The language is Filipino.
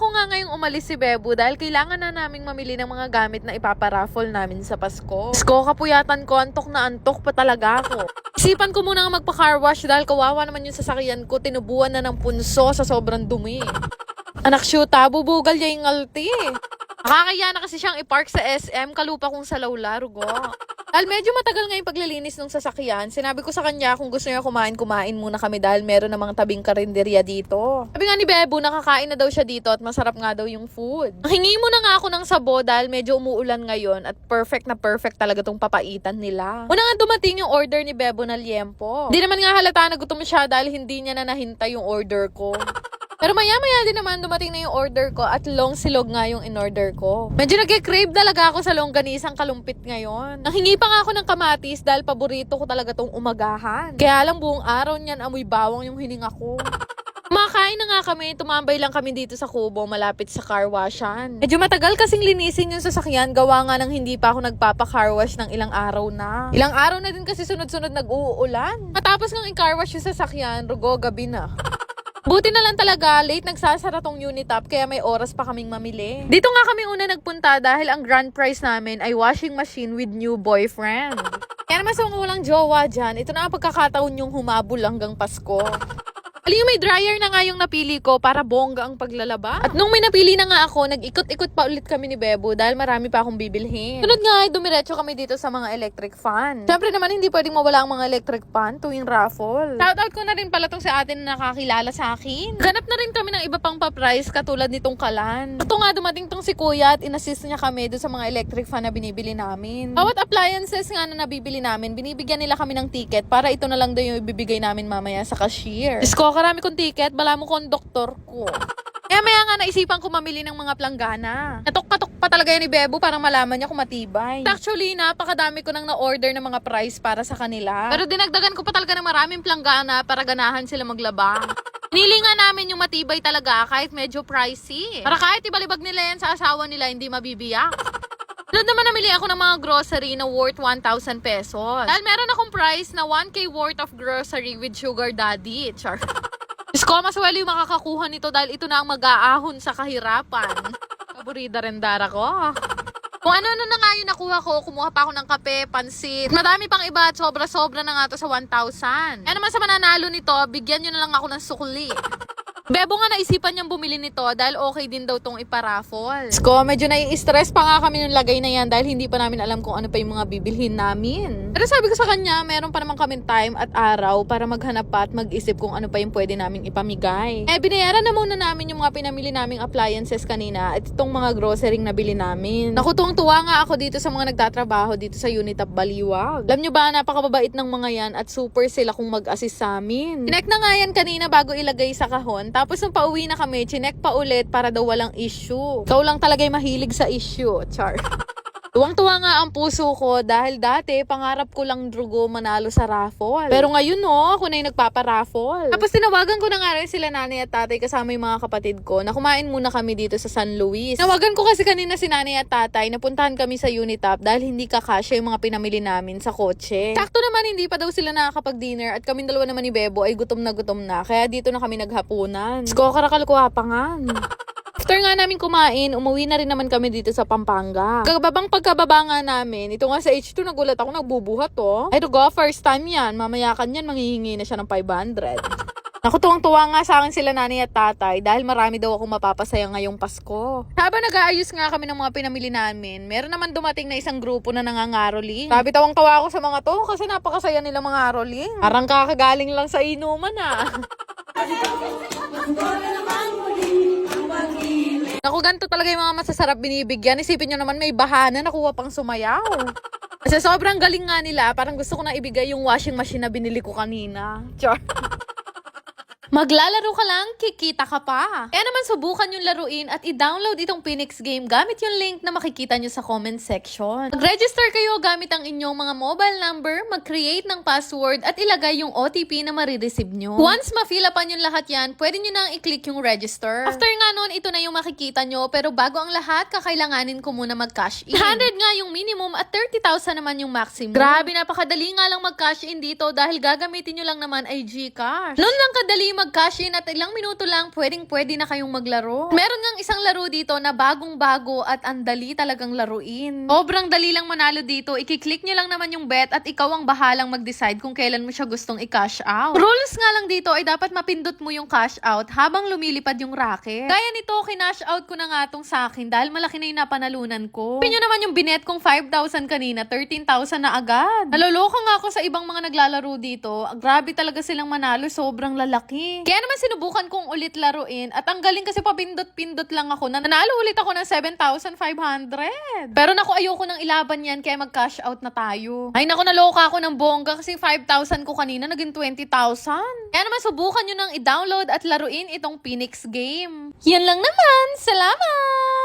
ko nga ngayong umalis si Bebo dahil kailangan na naming mamili ng mga gamit na ipaparaffle namin sa Pasko. Pasko, kapuyatan ko, antok na antok pa talaga ako. Isipan ko muna nga magpa-car wash dahil kawawa naman yung sasakyan ko, tinubuan na ng punso sa sobrang dumi. Anak syuta, bubugal niya yung ngalti. Nakakaya na kasi siyang ipark sa SM, kalupa kong sa Laula-Rugo. Dahil medyo matagal nga yung paglilinis ng sasakyan, sinabi ko sa kanya kung gusto niya kumain muna kami dahil meron namang tabing karinderya dito. Sabi nga ni Bebo, nakakain na daw siya dito at masarap nga daw yung food. Hingi mo na nga ako ng sabo dahil medyo umuulan ngayon at perfect na perfect talaga tong papaitan nila. Una nga dumating yung order ni Bebo na liempo. Hindi naman nga halata na gutom siya dahil hindi niya na nahintay yung order ko. Pero maya-maya din naman dumating na yung order ko at long silog nga yung in-order ko. Medyo nag-crave talaga ako sa longganisang kalumpit ngayon. Nanghingi pa nga ako ng kamatis dahil paborito ko talaga tong umagahan. Kaya lang buong araw niyan amoy bawang yung hininga ko. Kumakain na nga kami, tumambay lang kami dito sa kubo malapit sa car washan. Medyo matagal kasing linisin yung sasakyan, gawa nga nang hindi pa ako nagpapa-car wash ng ilang araw na. Ilang araw na din kasi sunod-sunod nag-uulan. Matapos ng i-car wash yung sasakyan, rugo gabi na. Buti na lang talaga, late nagsasara tong Unitap kaya may oras pa kaming mamili. Dito nga kami una nagpunta dahil ang grand prize namin ay washing machine with new boyfriend. Kaya naman sa mga walang jowa dyan, ito na ang pagkakataon yung humabol hanggang Pasko. Aling may dryer na nga yung napili ko para bongga ang paglalaba. At nung may napili na nga ako, nag-ikot-ikot pa ulit kami ni Bebo dahil marami pa akong bibilhin. Sunod nga ay dumiretso kami dito sa mga electric fan. Siyempre naman hindi pwedeng mawala ang mga electric fan tuwing raffle. Shoutout ko na rin pala tong sa atin na nakakilala sa akin. Ganap na rin kami ng iba pang pa-price katulad nitong kalan. Ito nga dumating tong si Kuya at inassist niya kami doon sa mga electric fan na binibili namin. Bawat appliances nga na nabibili namin, binibigyan nila kami ng ticket para ito na lang daw yung ibibigay namin mamaya sa cashier. Karami kong ticket, bala mo konduktor ko. Kaya maya nga naisipan ko mamili ng mga planggana. Natok-katok pa talaga yan ni Bebo para malaman niya kung matibay. Actually, napakadami ko nang na-order ng mga price para sa kanila. Pero dinagdagan ko pa talaga ng maraming planggana para ganahan sila maglaba. Pinili nga namin yung matibay talaga kahit medyo pricey. Para kahit ibalibag nila yan sa asawa nila, hindi mabibiyak. Sunod naman namili ako ng mga grocery na worth 1,000 pesos. Dahil meron akong price na 1K worth of grocery with sugar daddy. Char. Diyos ko, maswelo yung makakakuha nito dahil ito na ang mag-aahon sa kahirapan. Paborida rin dara ko. Kung ano-ano na nga yung nakuha ko, kumuha pa ako ng kape, pansit. Madami pang iba at sobra-sobra na nga to sa 1,000. Kaya naman sa mananalo nito, bigyan nyo na lang ako ng sukli. Bebo nga naisipan niyang bumili nito dahil okay din daw tong iparaffle. Sko, medyo nai-stress pa nga kami nung lagay na yan dahil hindi pa namin alam kung ano pa yung mga bibilhin namin. Pero sabi ko sa kanya, meron pa naman kaming time at araw para maghanap pa at mag-isip kung ano pa yung pwede naming ipamigay. Binayaran na muna namin yung mga pinamili naming appliances kanina at itong mga grocery na bili namin. Naku, tuwang-tuwa nga ako dito sa mga nagtatrabaho dito sa Unitap Baliwag. Alam nyo ba, napakababait ng mga yan at super sila kung mag-assist sa amin. Tinek na nga yan kanina bago ilagay sa kahon. Tapos nung pauwi na kami, chinek pa ulit para daw walang issue. Ikaw lang talaga'y mahilig sa issue, char. Tuwang-tuwa nga ang puso ko dahil dati pangarap ko lang drugo manalo sa raffle. Pero ngayon ako na yung nagpapa-raffle. Tapos tinawagan ko na nga rin sila nanay at tatay kasama yung mga kapatid ko na kumain muna kami dito sa San Luis. Nawagan ko kasi kanina si nanay at tatay, napuntahan kami sa Unitap dahil hindi kakasya yung mga pinamili namin sa kotse. Sakto naman hindi pa daw sila nakakapag-dinner at kaming dalawa naman ni Bebo ay gutom na kaya dito na kami naghapunan. Sko, karakal ko hapangan. After nga namin kumain, umuwi na rin naman kami dito sa Pampanga. Pagkababa nga namin, ito nga sa H2 nagulat ako, nagbubuhat Ay go, first time yan. Mamaya kanyan, manghihingi na siya ng 500. Naku, tuwang-tuwa nga sa akin sila nanay at tatay dahil marami daw akong mapapasaya ngayong Pasko. Habang nag-aayos nga kami ng mga pinamili namin, meron naman dumating na isang grupo na nangangaroling. Sabi tawang-tawa ako sa mga to kasi napakasaya nila mga aroling. Parang kakagaling lang sa inuman Naku, ganito talaga yung mga masasarap binibigyan. Isipin nyo naman may bahana, nakuha pang sumayaw. Kasi sobrang galing nga nila, parang gusto ko na ibigay yung washing machine na binili ko kanina. Char. Maglalaro ka lang, kikita ka pa. Kaya naman subukan yung laruin at i-download itong Phoenix game gamit yung link na makikita nyo sa comment section. Mag-register kayo gamit ang inyong mga mobile number, mag-create ng password at ilagay yung OTP na marireceive nyo. Once ma-fill upan yung lahat yan, pwede nyo nang i-click yung register. After nga nun, ito na yung makikita nyo, pero bago ang lahat, kakailanganin ko muna mag-cash in. 100 nga yung minimum at 30,000 naman yung maximum. Grabe, napakadali nga lang mag-cash in dito dahil gagamitin nyo lang naman ay GCash. Noon lang kadali mag-cash in at ilang minuto lang, pwede na kayong maglaro. Meron ngang isang laro dito na bagong-bago at andali talagang laruin. Sobrang dali lang manalo dito. Ikiklik nyo lang naman yung bet at ikaw ang bahalang mag-decide kung kailan mo siya gustong i-cash out. Rules nga lang dito ay dapat mapindot mo yung cash out habang lumilipad yung racket. Kaya nito, kinash out ko na nga tong sa akin dahil malaki na yung napanalunan ko. Pinyo naman yung binet kong 5,000 kanina, 13,000 na agad. Naloloka nga ako sa ibang mga naglalaro dito. Grabe talaga silang manalo, sobrang lalaki. Kaya naman sinubukan kong ulit laruin at ang galing kasi pabindot-pindot lang ako. Nanalo ulit ako ng 7,500. Pero naku, ayoko nang ilaban yan kaya mag-cash out na tayo. Ay naku, naloka ako ng bongga kasi 5,000 ko kanina naging 20,000. Kaya naman subukan nyo nang i-download at laruin itong Phoenix game. Yan lang naman. Salamat!